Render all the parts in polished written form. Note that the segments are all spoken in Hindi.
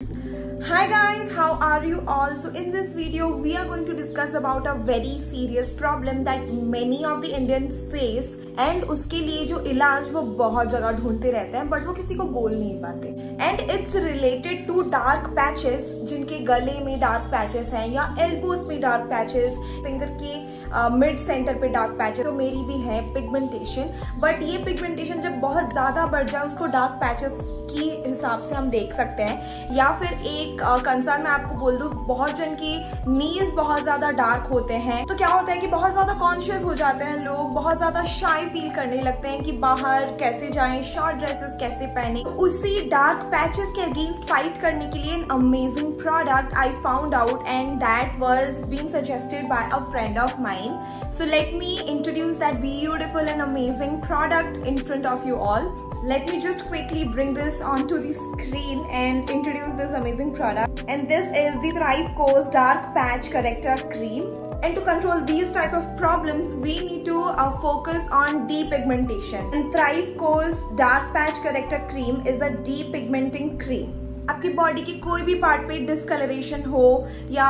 Hi guys, how are you all? So in this video we are going to discuss about a very serious problem that many of the Indians face and उसके लिए जो इलाज वो बहुत जगह ढूंढते रहते हैं बट वो किसी को बोल नहीं पाते and it's related to dark patches. जिनके गले में डार्क पैचेस हैं या एल्बोस में डार्क पैचेस, फिंगर के मिड सेंटर पे डार्क पैचेस, तो मेरी भी है पिगमेंटेशन। बट ये पिगमेंटेशन जब बहुत ज्यादा बढ़ जाए उसको डार्क पैचेस की हिसाब से हम देख सकते हैं। या फिर एक कंसर्न मैं आपको बोल दूं, बहुत जन की नीज बहुत ज्यादा डार्क होते हैं तो क्या होता है कि बहुत ज्यादा कॉन्शियस हो जाते हैं लोग, बहुत ज्यादा शाई फील करने लगते हैं कि बाहर कैसे जाएं, शॉर्ट ड्रेसेस कैसे पहने। उसी डार्क पैचेस के अगेंस्ट फाइट करने के लिए an amazing product I found out and that was being suggested by a friend of mine. So let me introduce that beautiful and amazing product in front of you all. Let me just quickly bring this onto the screen and introduce this amazing product. And this is the Thrive Co's Dark Patch Corrector Cream. And to control these type of problems, we need to focus on depigmentation. And Thrive Co's Dark Patch Corrector Cream is a depigmenting cream. आपकी बॉडी की कोई भी पार्ट पे डिस्कलरेशन हो या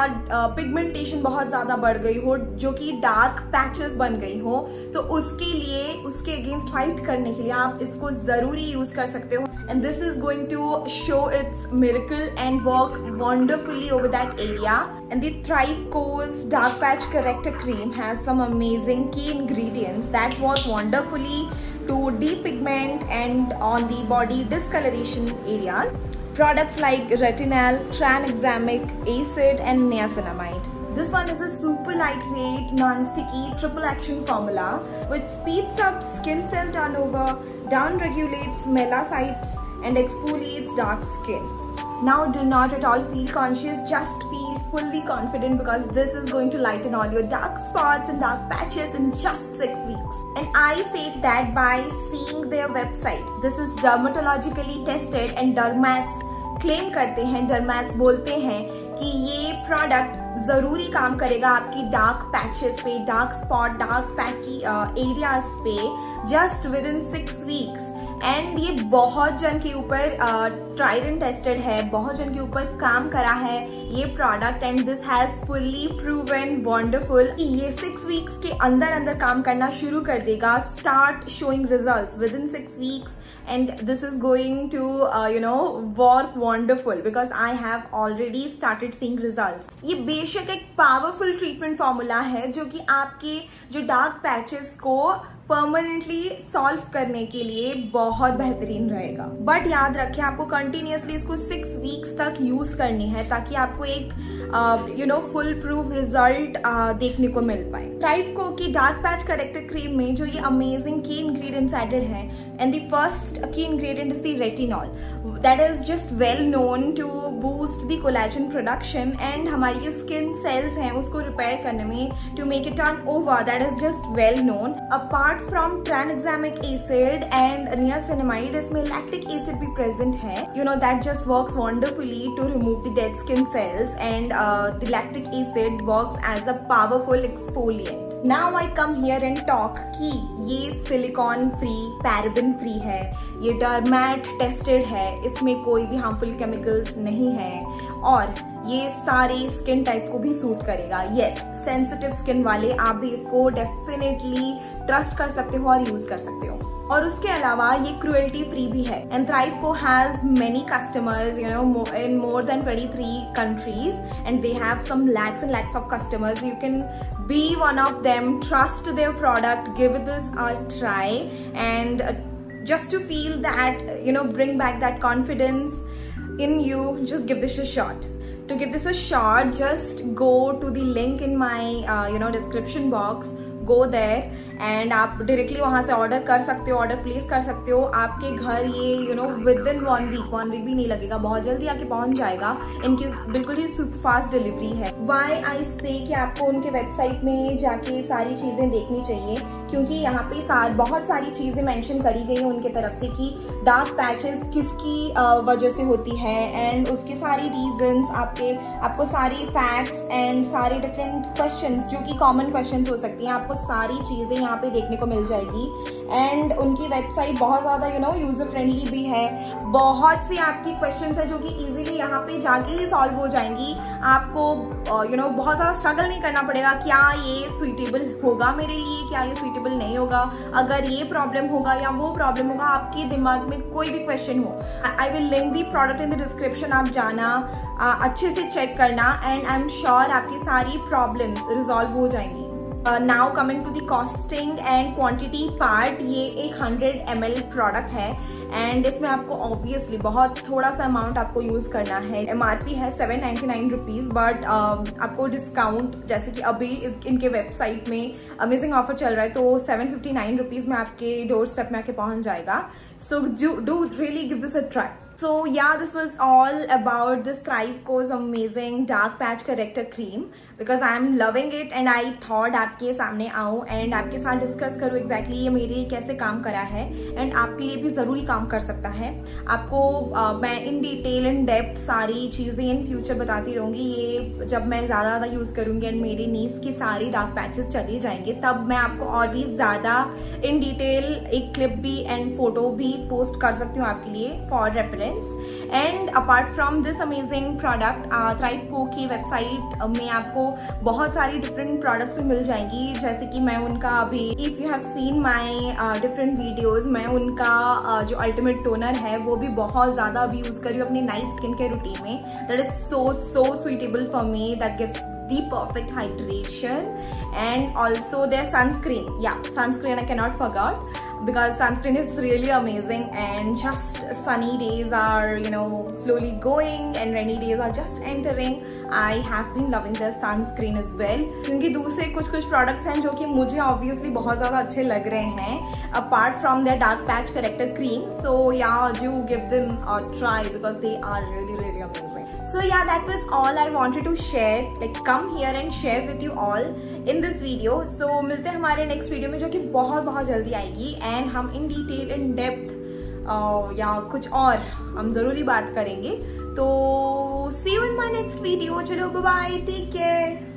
पिगमेंटेशन बहुत ज्यादा बढ़ गई हो, जो कि डार्क पैचेस बन गई हो, तो उसके लिए उसके अगेंस्ट फाइट करने के लिए आप इसको जरूरी यूज कर सकते हो। And this is going to show its miracle and work wonderfully over that area. And the Thrive Co's Dark Patch Corrector Cream has some amazing key ingredients that work wonderfully to depigment and on the body discoloration areas. Products like retinol, tranexamic acid and niacinamide. This one is a super lightweight, non-sticky, triple action formula which speeds up skin cell turnover, down-regulates melanocytes and exfoliates dark skin. Now do not at all feel conscious, just feel fully confident because this is going to lighten all your dark spots and dark patches in just 6 weeks. And I say that by seeing their website. This is dermatologically tested and dermats claim करते हैं, डर्मैट्स बोलते हैं कि ये प्रोडक्ट जरूरी काम करेगा आपकी डार्क पैचेस पे, dark spot, dark patchy areas पे just within 6 weeks. And ये बहुत जन के ऊपर ट्राइड एंड टेस्टेड है, बहुत जन के ऊपर काम करा है ये product and this has fully proven wonderful. ये 6 वीक्स के अंदर अंदर काम करना शुरू कर देगा, start showing results with in 6 weeks. And this is going to work wonderful because I have already started seeing results. ये बेशक एक पावरफुल ट्रीटमेंट फॉर्मूला है जो कि आपके जो डार्क पैचेस को परमानेंटली सॉल्व करने के लिए बहुत बेहतरीन रहेगा. बट याद रखें आपको कंटिन्यूअसली इसको 6 वीक्स तक यूज करनी है ताकि आपको एक फुल प्रूफ रिजल्ट देखने को मिल पाए. थ्राइव को की डार्क पैच करेक्टर क्रीम में जो ये अमेजिंग की इंग्रेडिएंट्स एडेड हैं and the first key ingredient is the retinol that is just well known to boost the collagen production and हमारी जो स्किन सेल्स हैं उसको रिपेयर करने में to make it turn over, that is just well known. Apart from tranexamic acid and niacinamide, इसमें lactic acid भी present है. That just works wonderfully to remove the dead skin cells and the lactic acid works as a powerful exfoliant. Now I come here and talk कि ये सिलिकॉन फ्री, पैराबेन फ्री है, ये डर्मैट टेस्टेड है, इसमें कोई भी हार्मफुल केमिकल्स नहीं है और ये सारे स्किन टाइप को भी सूट करेगा. यस, सेंसिटिव स्किन वाले आप भी इसको डेफिनेटली ट्रस्ट कर सकते हो और यूज कर सकते हो. और उसके अलावा ये क्रुएल्टी फ्री भी है. एंड थ्राइव को has many customers in more than 23 countries and they have some lakhs and lakhs of customers. You can be one of them, trust their product, give this a try and just to feel that bring back that confidence in you, just give this a shot. To give this a shot, just go to the link in my description box. Go there and आप डायरेक्टली वहां से ऑर्डर कर सकते हो, ऑर्डर प्लेस कर सकते हो. आपके घर ये विद इन 1 वीक भी नहीं लगेगा, बहुत जल्दी आके पहुंच जाएगा. इनकी बिल्कुल ही सुपर फास्ट डिलीवरी है. वाई आई से कि आपको उनके वेबसाइट में जाके सारी चीजें देखनी चाहिए क्योंकि यहाँ पे बहुत सारी चीजें मेंशन करी गई है उनके तरफ से कि डार्क पैचेस किसकी वजह से होती है एंड उसके सारी रीजंस, आपको सारी फैक्ट्स एंड सारे डिफरेंट क्वेश्चंस जो कि कॉमन क्वेश्चंस हो सकती हैं, आपको सारी चीजें यहाँ पे देखने को मिल जाएगी. एंड उनकी वेबसाइट बहुत ज़्यादा यूजर फ्रेंडली भी है। बहुत सी आपकी क्वेश्चंस है जो कि इजीली यहाँ पे जाके ही सॉल्व हो जाएंगी। आपको बहुत ज़्यादा स्ट्रगल नहीं करना पड़ेगा, क्या ये सुइटेबल होगा मेरे लिए, क्या ये सुइटेबल नहीं होगा, अगर ये प्रॉब्लम होगा या वो प्रॉब्लम होगा, आपके दिमाग में कोई भी क्वेश्चन हो, I will link the product in the description. आप जाना, अच्छे से चेक करना एंड आई एम श्योर आपकी सारी प्रॉब्लम्स रिजॉल्व हो जाएंगी। Now coming to the costing and quantity part, ये एक 100 ml प्रोडक्ट है एंड इसमें आपको ऑब्वियसली बहुत थोड़ा सा अमाउंट आपको यूज करना है। MRP है 799 रुपीज, बट आपको डिस्काउंट जैसे कि अभी इनके वेबसाइट में अमेजिंग ऑफर चल रहा है तो 759 रुपीज में आपके डोर स्टेप में आके पहुंच जाएगा। So do really give this a try. So yeah, this was all about this Thriveco's amazing dark patch corrector cream because I am loving it and I thought आपके सामने आऊँ and आपके साथ डिस्कस करूँ exactly ये मेरे कैसे काम करा है and आपके लिए भी ज़रूरी काम कर सकता है। आपको मैं इन डिटेल इन डेप्थ सारी चीज़ें इन फ्यूचर बताती रहूँगी। ये जब मैं ज़्यादा यूज़ करूँगी एंड मेरे नीज की सारी डार्क पैचेस चले जाएंगे तब मैं आपको और भी ज़्यादा इन डिटेल एक क्लिप भी एंड फोटो भी पोस्ट कर सकती हूँ आपके लिए for reference. And apart from this amazing product, ThriveCo की वेबसाइट में आपको बहुत सारी डिफरेंट प्रोडक्ट्स भी मिल जाएंगी, जैसे कि मैं उनका अभी if you have seen my different videos, मैं उनका जो अल्टीमेट टोनर है वो भी बहुत ज्यादा अभी यूज कर रही हूँ अपनी नाइट स्किन केयर रूटीन में। That is so suitable for me, that gives the perfect hydration and also their sunscreen. Yeah, sunscreen I cannot forget because sunscreen is really amazing and just sunny days are slowly going and rainy days are just entering. I have been loving the sunscreen as well क्योंकि दूसरे कुछ प्रोडक्ट्स हैं जो कि मुझे obviously बहुत ज़्यादा अच्छे लग रहे हैं apart from their dark patch corrector cream. So yeah, do give them a try because they are really amazing. So yeah, that was all I wanted to share. Like come here and share with you all in this video. So मिलते हैं हमारे next video में जो कि बहुत जल्दी आएगी एंड हम इन डिटेल इन डेप्थ या कुछ और हम ज़रूरी बात करेंगे। तो see you in my next video. चलो बाय बाय, टेक केयर।